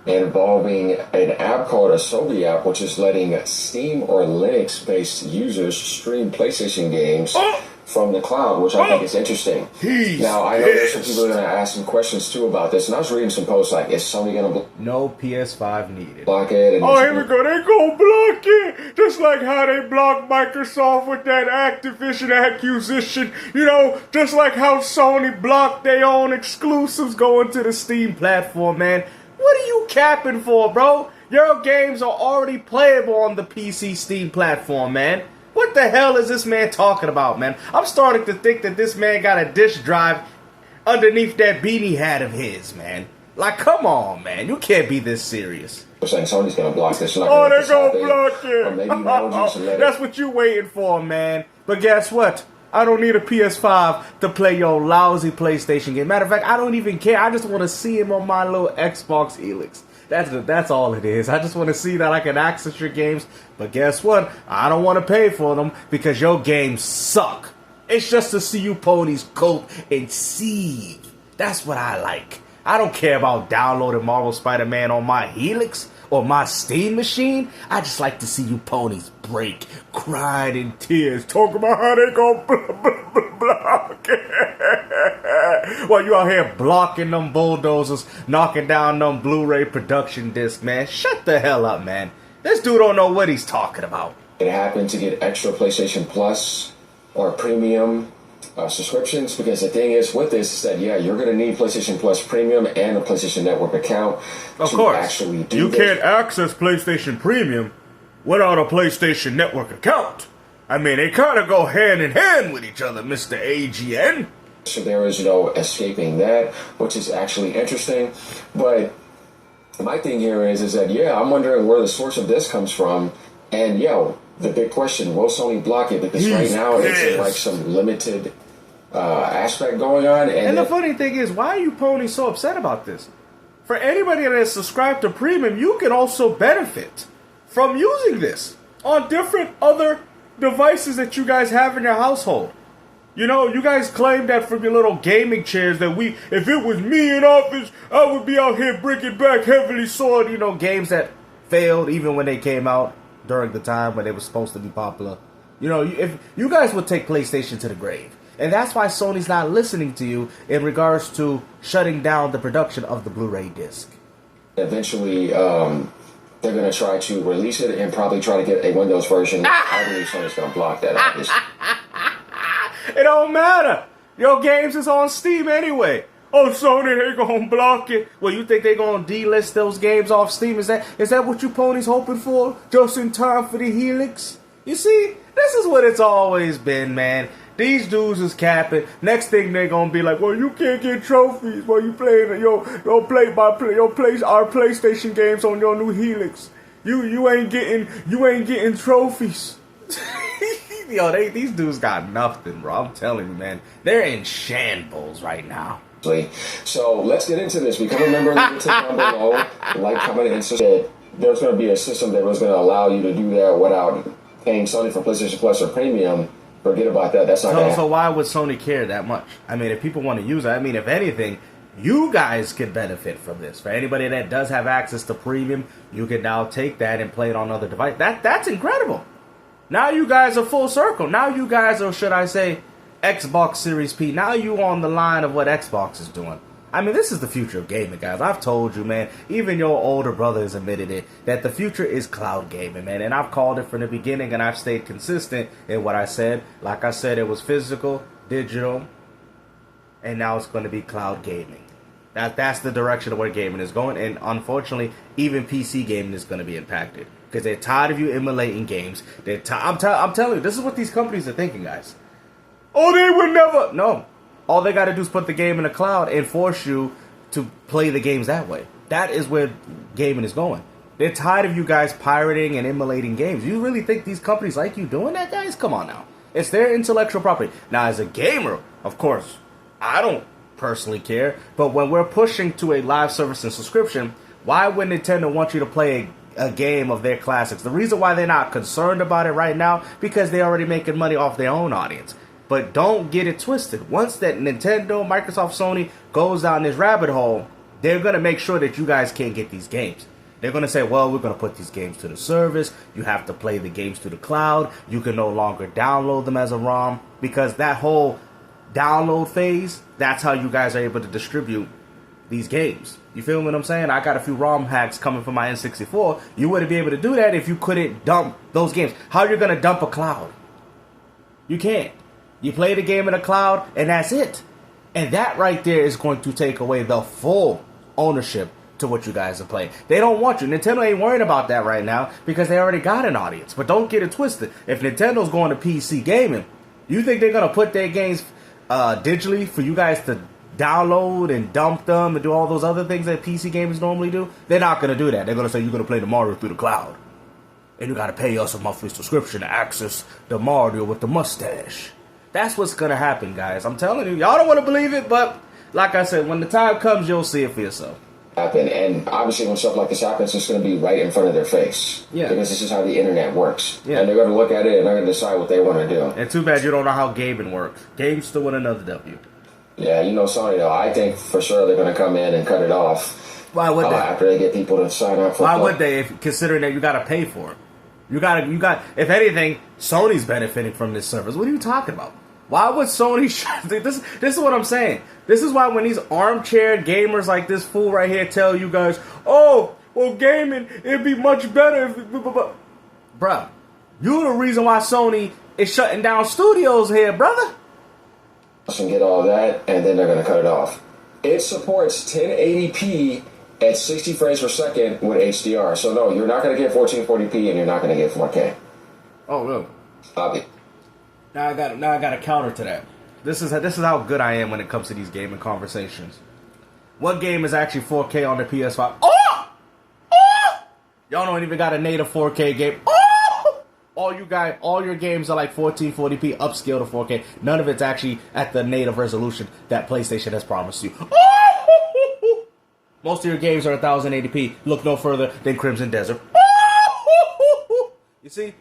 involving an app called Asobi app, which is letting Steam or Linux-based users stream PlayStation games from the cloud, which I think is interesting. Now, I know there's some people that are going to ask some questions too about this, and I was reading some posts like, is Sony going to no PS5 needed. block it? And here we go. They gonna block it, just like how they blocked Microsoft with that Activision acquisition. You know, just like how Sony blocked their own exclusives going to the Steam platform, man. What are you capping for, bro? Your games are already playable on the PC Steam platform, man. What the hell is this man talking about, man? I'm starting to think that this man got a disk drive underneath that beanie hat of his, man. Like, come on, man. You can't be this serious. We're saying Sony's going to block this. They're going to block it. Or maybe That's what you waiting for, man. But guess what? I don't need a PS5 to play your lousy PlayStation game. Matter of fact, I don't even care. I just want to see him on my little Xbox Helix. That's all it is. I just want to see that I can access your games. But guess what? I don't want to pay for them because your games suck. It's just to see you ponies cope and seethe. That's what I like. I don't care about downloading Marvel Spider-Man on my Helix or my Steam machine. I just like to see you ponies break, crying in tears, talking about how they gonna block it. Well, you out here blocking them bulldozers, knocking down them Blu-ray production discs, man. Shut the hell up, man. This dude don't know what he's talking about. It happened to get extra PlayStation Plus or Premium subscriptions, because the thing is with this is that, yeah, you're going to need PlayStation Plus Premium and a PlayStation Network account to actually do this. You can't access PlayStation Premium without a PlayStation Network account. I mean, they kind of go hand in hand with each other, Mr. AGN. So there is no escaping that, which is actually interesting. But my thing here is that, yeah, I'm wondering where the source of this comes from. And, yo, the big question, will Sony block it? Because right now it's in, like, some limited aspect going on. And the funny thing is, why are you ponies so upset about this? For anybody that is subscribed to Premium, you can also benefit from using this on different other devices that you guys have in your household. You know, you guys claim that from your little gaming chairs that if it was me in office, I would be out here bringing back Heavily Sword, you know, games that failed even when they came out during the time when they were supposed to be popular. You know, if you guys would take PlayStation to the grave. And that's why Sony's not listening to you in regards to shutting down the production of the Blu-ray disc. Eventually, they're going to try to release it and probably try to get a Windows version. I believe Sony's going to block that, obviously. It don't matter. Your games is on Steam anyway. Oh, Sony, they gonna block it. Well, you think they gonna delist those games off Steam? Is that what you ponies hoping for? Just in time for the Helix? You see, this is what it's always been, man. These dudes is capping. Next thing they gonna be like, well, you can't get trophies while you playing our PlayStation games on your new Helix. You ain't getting trophies. Yo, these dudes got nothing, bro. I'm telling you, man. They're in shambles right now. So let's get into this. Become a member, leave a tip down below. Like, comment, and subscribe. There's going to be a system that was going to allow you to do that without paying Sony for PlayStation Plus or Premium. Forget about that. That's not going to happen. So why would Sony care that much? I mean, if people want to use it, I mean, if anything, you guys could benefit from this. For anybody that does have access to Premium, you can now take that and play it on other devices. That's incredible. Now you guys are full circle. Now you guys are, should I say, Xbox Series P. Now you on the line of what Xbox is doing. I mean, this is the future of gaming, guys. I've told you, man. Even your older brother has admitted it, that the future is cloud gaming, man. And I've called it from the beginning, and I've stayed consistent in what I said. Like I said, it was physical, digital, and now it's going to be cloud gaming. That's the direction of where gaming is going. And unfortunately, even PC gaming is going to be impacted. Because they're tired of you emulating games. I'm telling you, this is what these companies are thinking, guys. Oh, they would never. No. All they got to do is put the game in the cloud and force you to play the games that way. That is where gaming is going. They're tired of you guys pirating and emulating games. You really think these companies like you doing that, guys? Come on now. It's their intellectual property. Now, as a gamer, of course, I don't personally care. But when we're pushing to a live service and subscription, why would Nintendo want you to play a game of their classics? The reason why they're not concerned about it right now, because they're already making money off their own audience. But don't get it twisted. Once that Nintendo, Microsoft, Sony goes down this rabbit hole, they're going to make sure that you guys can't get these games. They're going to say, well, we're going to put these games to the service. You have to play the games to the cloud. You can no longer download them as a ROM, because that whole download phase, that's how you guys are able to distribute these games. You feel what I'm saying? I got a few ROM hacks coming from my N64. You wouldn't be able to do that if you couldn't dump those games. How are you going to dump a cloud? You can't. You play the game in a cloud, and that's it. And that right there is going to take away the full ownership to what you guys are playing. They don't want you. Nintendo ain't worried about that right now because they already got an audience. But don't get it twisted. If Nintendo's going to PC gaming, you think they're going to put their games digitally for you guys to download and dump them and do all those other things that PC gamers normally do? They're not going to do that. They're going to say you're going to play the Mario through the cloud. And you got to pay us a monthly subscription to access the Mario with the mustache. That's what's going to happen, guys. I'm telling you. Y'all don't want to believe it, but like I said, when the time comes, you'll see it for yourself. Happen, and obviously when stuff like this happens, it's going to be right in front of their face. Yeah. Because this is how the internet works. Yeah. And they're going to look at it and they're going to decide what they want to do. And too bad you don't know how gaming works. Games still win another W. Yeah, you know Sony though. I think for sure they're going to come in and cut it off. Why would they? After they get people to sign up for. Why would they? If, considering that you got to pay for it, you got. If anything, Sony's benefiting from this service. What are you talking about? Why would Sony? This is what I'm saying. This is why when these armchair gamers like this fool right here tell you guys, oh, well, gaming, it'd be much better if... Bruh, you're the reason why Sony is shutting down studios here, brother. And get all that, and then they're going to cut it off. It supports 1080p at 60 frames per second with HDR. So no, you're not going to get 1440p and you're not going to get 4K. Oh, really? Obviously. Now I got a counter to that. This is how good I am when it comes to these gaming conversations. What game is actually 4K on the PS5? Oh! Y'all don't even got a native 4K game. Oh! All your games are like 1440p upscale to 4K. None of it's actually at the native resolution that PlayStation has promised you. Oh! Most of your games are 1080p. Look no further than Crimson Desert. Oh! You see?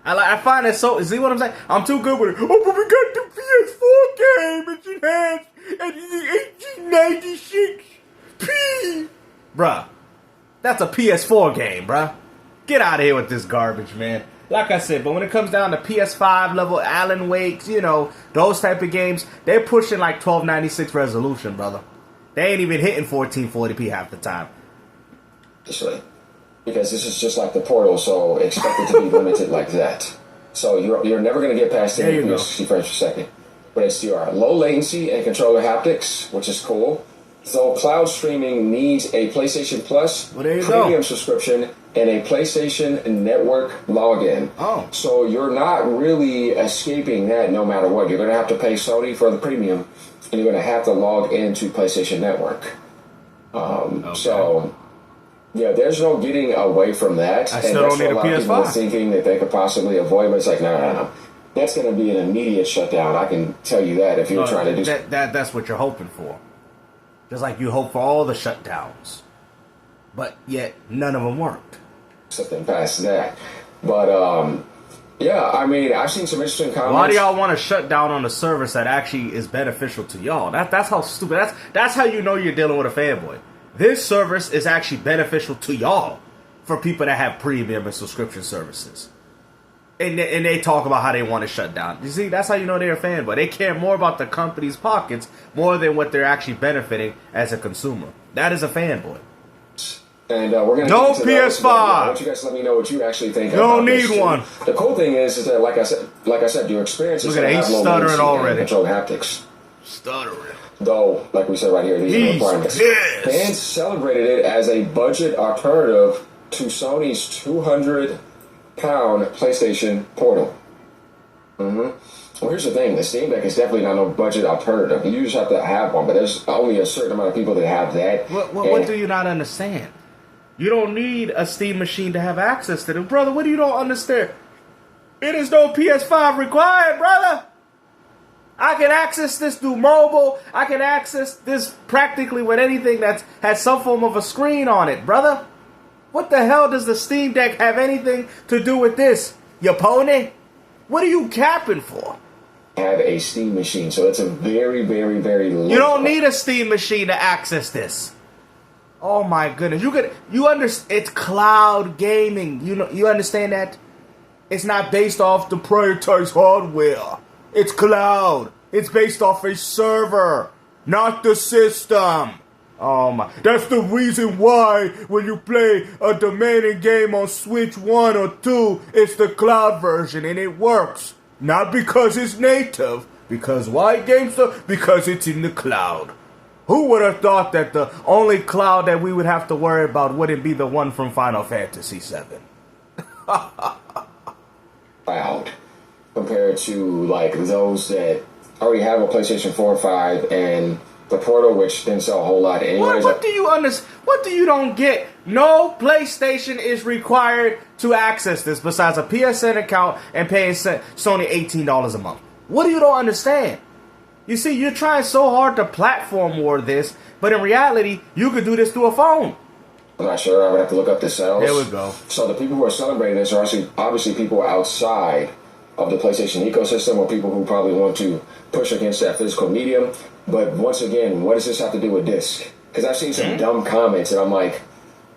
I find it so... See what I'm saying? I'm too good with it. Oh, but we got the PS4 game. It's enhanced. And 1896p. Bruh. That's a PS4 game, bruh. Get out of here with this garbage, man. Like I said, but when it comes down to PS5 level, Alan Wake's, you know, those type of games, they're pushing like 1296 resolution, brother. They ain't even hitting 1440p half the time. Because this is just like the Portal, so expect it to be limited like that. So you're never going to get past 60 frames per second. But HDR. Low latency and controller haptics, which is cool. So cloud streaming needs a PlayStation Plus premium subscription and a PlayStation Network login. Oh. So you're not really escaping that no matter what. You're going to have to pay Sony for the premium, and you're going to have to log into PlayStation Network. So... yeah, there's no getting away from that. I still don't need a PS5. People thinking that they could possibly avoid, but it's like, no. That's going to be an immediate shutdown. I can tell you that if you're trying to do that's what you're hoping for. Just like you hope for all the shutdowns. But yet, none of them worked. Something past that. But, yeah, I mean, I've seen some interesting comments. Why do y'all want to shut down on a service that actually is beneficial to y'all? That's how stupid. That's how you know you're dealing with a fanboy. This service is actually beneficial to y'all for people that have premium and subscription services. And they talk about how they want to shut down. You see, that's how you know they're a fanboy. They care more about the company's pockets more than what they're actually benefiting as a consumer. That is a fanboy. And we're going to no PS5. I want you guys to let me know what you actually think. You don't need one. The cool thing is that, like I said, your experience is going to have low latency and control haptics. Stuttering. Though, like we said right here, these are requirements. Fans celebrated it as a budget alternative to Sony's £200 PlayStation Portal. Well, here's the thing. The Steam Deck is definitely not no budget alternative. You just have to have one, but there's only a certain amount of people that have that. What do you not understand? You don't need a Steam machine to have access to them. Brother, what do you don't understand? It is no PS5 required, brother. I can access this through mobile. I can access this practically with anything that has some form of a screen on it, brother. What the hell does the Steam Deck have anything to do with this, you pony? What are you capping for? have a Steam machine. So it's a very, very, very low. You don't need a Steam machine to access this. Oh my goodness. You understand, it's cloud gaming. You understand that? It's not based off the proprietary hardware. It's cloud. It's based off a server, not the system. Oh my. That's the reason why when you play a demanding game on Switch 1 or 2, it's the cloud version and it works. Not because it's native. Because why GameStop? Because it's in the cloud. Who would have thought that the only cloud that we would have to worry about wouldn't be the one from Final Fantasy VII? Cloud. Compared to like those that already have a PlayStation 4 or 5 and the Portal, which didn't sell a whole lot anyways. What do you understand? What do you don't get? No PlayStation is required to access this besides a PSN account and paying Sony $18 a month. What do you don't understand? You see, you're trying so hard to platform war this, but in reality, you could do this through a phone. I'm not sure. I would have to look up the sales. There we go. So the people who are celebrating this are actually obviously people outside of the PlayStation ecosystem, or people who probably want to push against that physical medium. But once again, what does this have to do with disc? Because I've seen some dumb comments, and I'm like,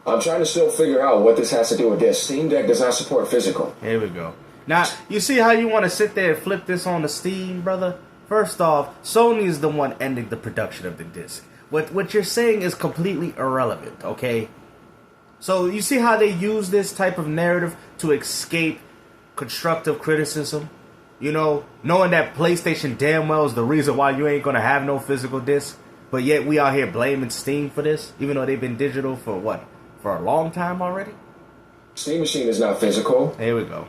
I'm trying to still figure out what this has to do with disc. Steam Deck does not support physical. Here we go. Now, you see how you want to sit there and flip this on the Steam, brother? First off, Sony is the one ending the production of the disc. What you're saying is completely irrelevant, okay? So you see how they use this type of narrative to escape constructive criticism? You know, knowing that PlayStation damn well is the reason why you ain't gonna have no physical disc, but yet we out here blaming Steam for this, even though they've been digital for what? For a long time already? Steam Machine is not physical. Here we go.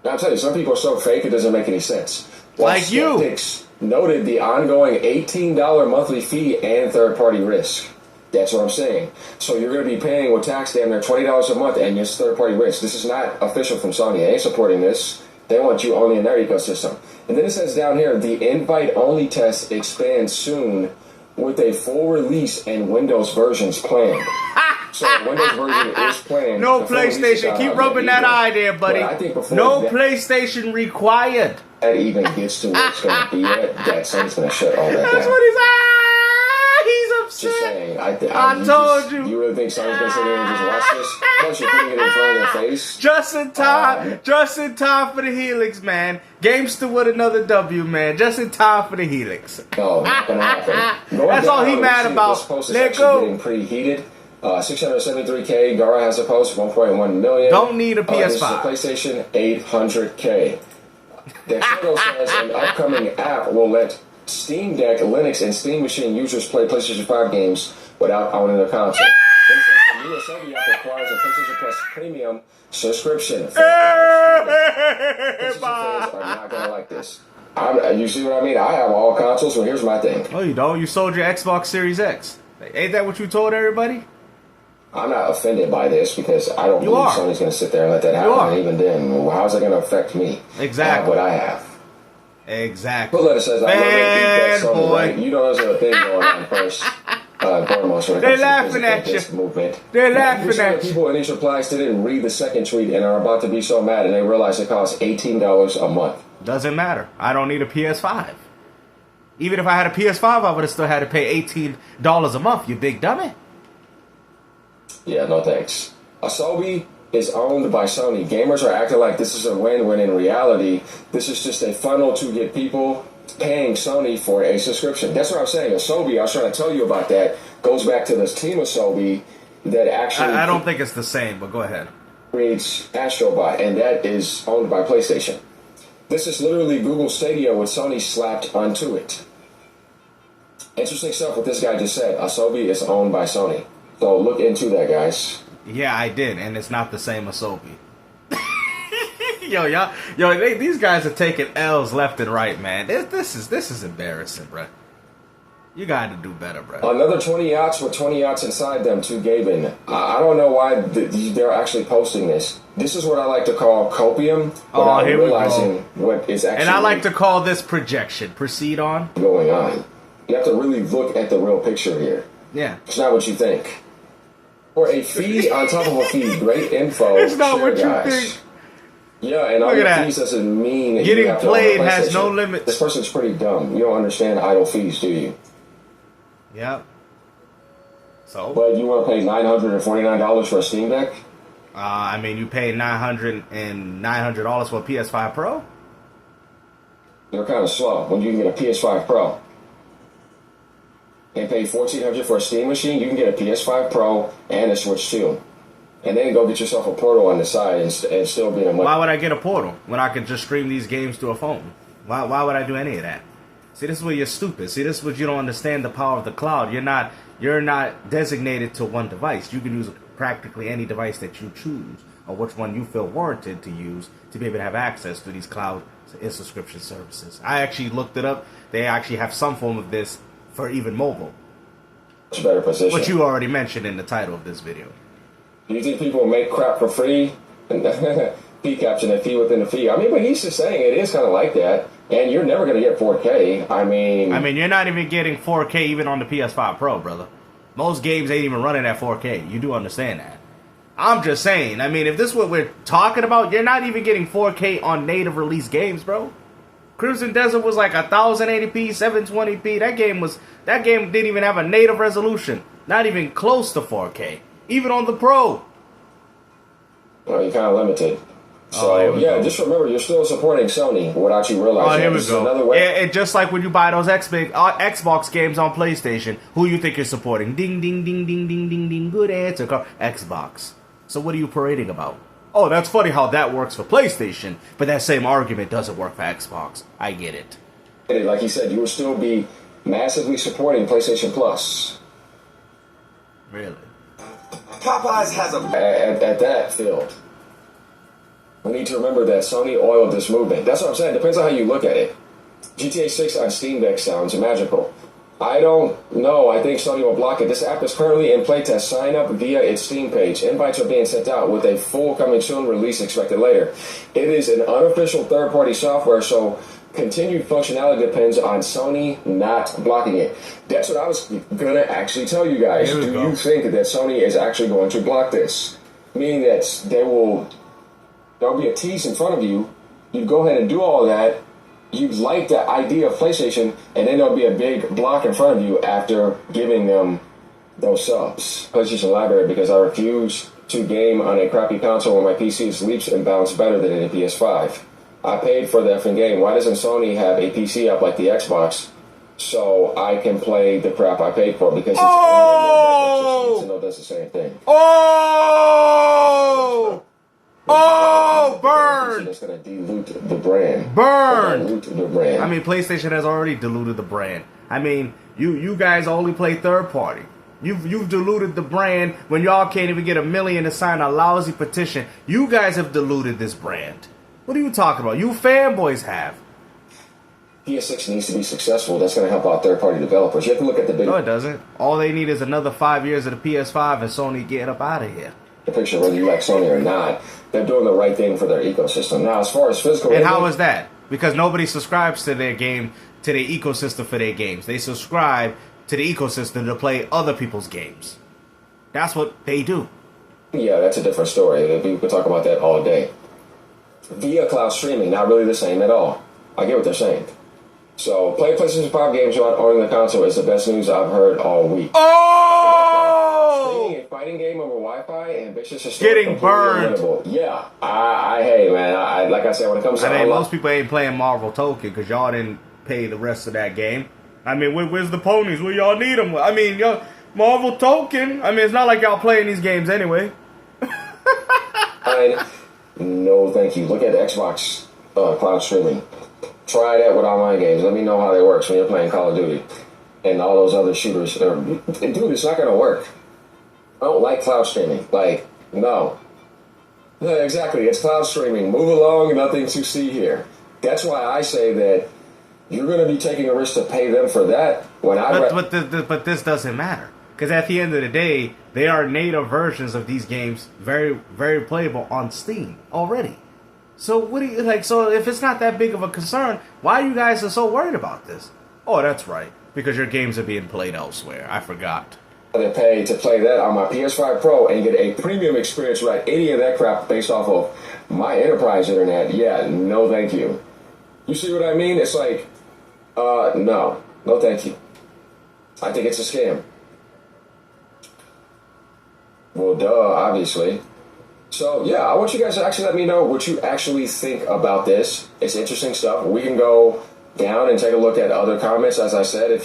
Now, I'll tell you, some people are so fake it doesn't make any sense. Like skeptics noted the ongoing $18 monthly fee and third-party risk. That's what I'm saying. So you're going to be paying with tax damn near $20 a month and your third-party risk. This is not official from Sony. They ain't supporting this. They want you only in their ecosystem. And then it says down here, the invite-only test expands soon with a full release and Windows versions planned. So Windows version is planned. No PlayStation. Keep rubbing that eye there, buddy. I think no PlayStation required. That even gets to where it's going to be at, that Sony's going to shut all that down. That's what he's upset. Just saying. I told you. You really think Sony's going to sit there and just watch this? Plus, you're putting it in front of their face. Just in time for the Helix, man. Gamester with another W, man. Just in time for the Helix. No, not going to happen. That's all he mad about. This post is Let actually go. getting pretty heated. 673K. Gara has a post, 1.1 million. Don't need a PS5. This is a PlayStation, 800K. Dexerto says an upcoming app will let Steam Deck, Linux, and Steam Machine users play PlayStation 5 games without owning their console. Then says the new Asobi app requires a PlayStation Plus Premium subscription. PlayStation fans are not going to like this. You see what I mean? I have all consoles, so here's my thing. Oh, you don't? You sold your Xbox Series X. Ain't that what you told everybody? I'm not offended by this because I don't believe Sony's going to sit there and let that happen. And even then, how's it going to affect me? Exactly. I have what I have. Exactly. But letter says, I love that Sony, right? You know there's a thing going on first. They're laughing at you. Movement. They're laughing at you. People in these replies didn't read the second tweet and are about to be so mad and they realize it costs $18 a month. Doesn't matter. I don't need a PS5. Even if I had a PS5, I would have still had to pay $18 a month, you big dummy. Yeah, no thanks. Asobi is owned by Sony. Gamers are acting like this is a win when in reality, this is just a funnel to get people paying Sony for a subscription. That's what I'm saying. Asobi, I was trying to tell you about that, goes back to this team Asobi that actually... I don't think it's the same, but go ahead. ...creates Astrobot, and that is owned by PlayStation. This is literally Google Stadia with Sony slapped onto it. Interesting stuff what this guy just said. Asobi is owned by Sony. So look into that, guys. Yeah, I did, and it's not the same Asobi. These guys are taking L's left and right, man. This is embarrassing, bro. You got to do better, bro. Another 20 yachts with 20 yachts inside them to Gaben. I don't know why they're actually posting this. This is what I like to call copium, without realizing what is actually... And I like to call this projection. Proceed on. ...going on. You have to really look at the real picture here. Yeah. It's not what you think. For a fee on top of a fee, great info. It's not share, what you guys. think. Yeah, and all Look your at that. fees doesn't mean that Getting you have to own a played has no PlayStation. limits. This person's pretty dumb. You don't understand idle fees, do you? Yep. So, But you want to pay $949 for a Steam Deck? I mean, you pay $900 for a PS5 Pro. They're kind of slow when you can get a PS5 Pro. And pay $1,400 for a Steam machine, you can get a PS5 Pro and a Switch 2. And then go get yourself a Portal on the side and still be in money. Why would I get a Portal when I could just stream these games to a phone? Why would I do any of that? See, this is where you're stupid. See, this is where you don't understand the power of the cloud. You're not designated to one device. You can use practically any device that you choose, or which one you feel warranted to use to be able to have access to these cloud subscription services. I actually looked it up. They actually have some form of this for even mobile. Much better position. Which you already mentioned in the title of this video. Do you think people make crap for free? Fee caption a fee within a fee. I mean, but he's just saying it is kind of like that. And you're never going to get 4K. I mean, you're not even getting 4K even on the PS5 Pro, brother. Most games ain't even running at 4K. You do understand that. I'm just saying. I mean, if this is what we're talking about, you're not even getting 4K on native release games, bro. Crimson Desert was like 1080p, 720p. That game didn't even have a native resolution. Not even close to 4K. Even on the Pro. well, you're kind of limited. So, just remember, you're still supporting Sony without you realizing. Oh, here we This is go. another way. Yeah, just like when you buy those Xbox games on PlayStation, who you think you're supporting? Ding, ding, ding, ding, ding, ding, ding. Good answer. Xbox. So what are you parading about? Oh, that's funny how that works for PlayStation, but that same argument doesn't work for Xbox. I get it. Like he said, you would still be massively supporting PlayStation Plus. Really? Popeyes has a... At that field. We need to remember that Sony oiled this movement. That's what I'm saying. Depends on how you look at it. GTA 6 on Steam Deck sounds magical. I don't know. I think Sony will block it. This app is currently in playtest. Sign up via its Steam page. Invites are being sent out with a full coming soon release expected later. It is an unofficial third-party software, so continued functionality depends on Sony not blocking it. That's what I was going to actually tell you guys. Do you think that Sony is actually going to block this? Meaning that there'll be a tease in front of you. You go ahead and do all that. You like the idea of PlayStation, and then there'll be a big block in front of you after giving them those subs. PlayStation Library, because I refuse to game on a crappy console when my PC sleeps and bounce better than a PS5. I paid for the effing game. Why doesn't Sony have a PC app like the Xbox so I can play the crap I paid for? Because it's only Nintendo does the same thing. Oh, burn! That's going to dilute the brand. Burn! Dilute the brand. I mean, PlayStation has already diluted the brand. I mean, you guys only play third party. You've diluted the brand when y'all can't even get 1 million to sign a lousy petition. You guys have diluted this brand. What are you talking about? You fanboys have. PS6 needs to be successful. That's going to help out third-party developers. You have to look at the big No, it doesn't. All they need is another 5 years of the PS5 and Sony getting up out of here. The picture, whether you like Sony or not. They're doing the right thing for their ecosystem. Now, as far as physical... And how is that? Because nobody subscribes to their game, to their ecosystem for their games. They subscribe to the ecosystem to play other people's games. That's what they do. Yeah, that's a different story. We could talk about that all day. Via cloud streaming, not really the same at all. I get what they're saying. So, playing PlayStation 5 games without owning the console is the best news I've heard all week. Oh! Streaming a fighting game over Wi-Fi and ambitious is getting burned. Unwinnable. Yeah, hey man, like I said, when it comes to most people ain't playing Marvel Token because y'all didn't pay the rest of that game. I mean, where's the ponies? Where y'all need them? I mean, y'all Marvel Token. I mean, it's not like y'all playing these games anyway. No, thank you. Look at Xbox cloud streaming. Try that with online games. Let me know how that works when you're playing Call of Duty and all those other shooters. Dude, it's not going to work. I don't like cloud streaming. No. Yeah, exactly. It's cloud streaming. Move along, nothing to see here. That's why I say that you're going to be taking a risk to pay them for that. But this doesn't matter. Because at the end of the day, they are native versions of these games, very, very playable on Steam already. So what do you like? So if it's not that big of a concern, why you guys are so worried about this? Oh, that's right, because your games are being played elsewhere. I forgot. rather pay to play that on my PS5 Pro and get a premium experience without any of that crap based off of my enterprise internet. Yeah, no thank you. You see what I mean? It's like, no thank you. I think it's a scam. Well, duh, obviously. So, yeah, I want you guys to actually let me know what you actually think about this. It's interesting stuff. We can go down and take a look at other comments, as I said.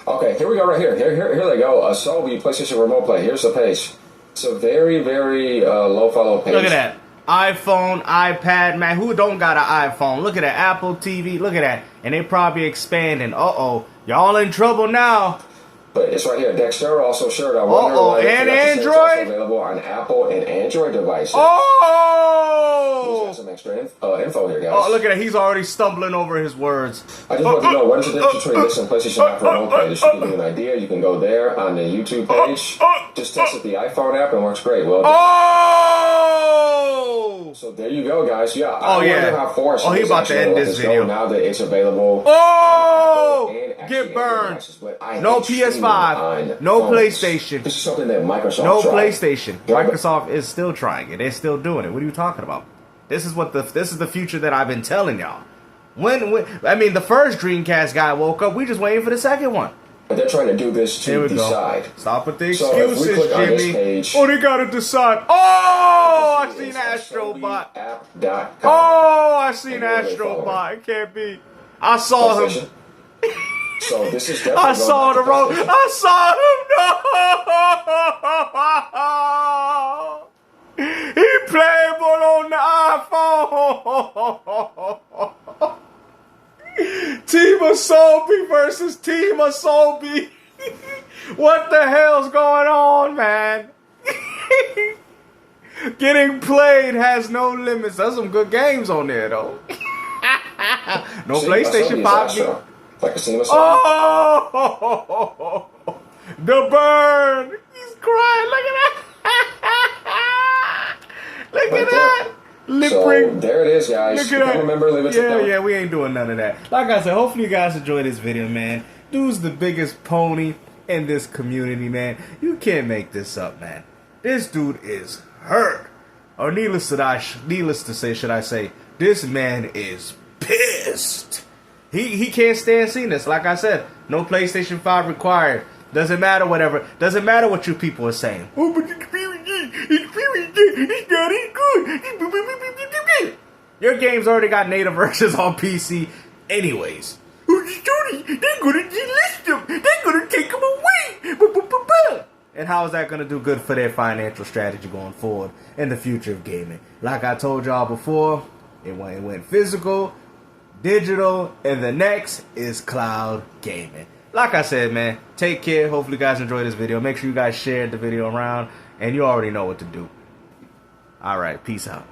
Okay, here we go right here. Here they go. Asobi, PlayStation Remote Play. Here's the page. It's a very, very low follow page. Look at that. iPhone, iPad, man. Who don't got an iPhone? Look at that. Apple TV. Look at that. And they probably expanding. Uh-oh. Y'all in trouble now. But it's right here. Dexter also shared. I wonder why and Android? Also available on Apple and Android devices. Oh! Here's some extra info here, guys. Oh, look at that. He's already stumbling over his words. I just want to know, what is the difference between this and PlayStation App Remote Play? This should give you an idea. You can go there on the YouTube page. Just test the iPhone app and it works great. Well, so there you go, guys. Yeah. I wonder how far he about to end this video now that it's available. Get burned. No PS5. No PlayStation. This is something that Microsoft No tried. PlayStation. Microsoft is still trying it. They're still doing it. What are you talking about? This is the future that I've been telling y'all. When I mean, the first Dreamcast guy woke up. We just waiting for the second one. But they're trying to do this to decide. Stop with the excuses, Jimmy. Page, they gotta decide. Oh, I seen Astrobot. Oh, I seen Astrobot. It can't be. I saw him. So this is I saw the road. I saw him. No. He playable on the iPhone. Team Asobi versus Team Asobi. What the hell's going on, man? Getting played has no limits. There's some good games on there, though. No PlayStation 5. Oh, the burn. He's crying. Look at that. Look at that. So there it is, guys. Look at that. Remember, leave it to them. Yeah, we ain't doing none of that. Like I said, hopefully you guys enjoyed this video, man. Dude's the biggest pony in this community, man. You can't make this up, man. This dude is hurt. Or needless to say, should I say, this man is pissed. He can't stand seeing this. Like I said, no PlayStation 5 required. Doesn't matter whatever. Doesn't matter what you people are saying. Oh, but it's not as good. Your game's already got native versions on PC anyways. They're gonna delist them. They're gonna take them away. And how is that gonna do good for their financial strategy going forward in the future of gaming? Like I told y'all before, it went physical, digital, and the next is cloud gaming. Like I said, man, take care. Hopefully you guys enjoyed this video. Make sure you guys shared the video around, and you already know what to do. All right, peace out.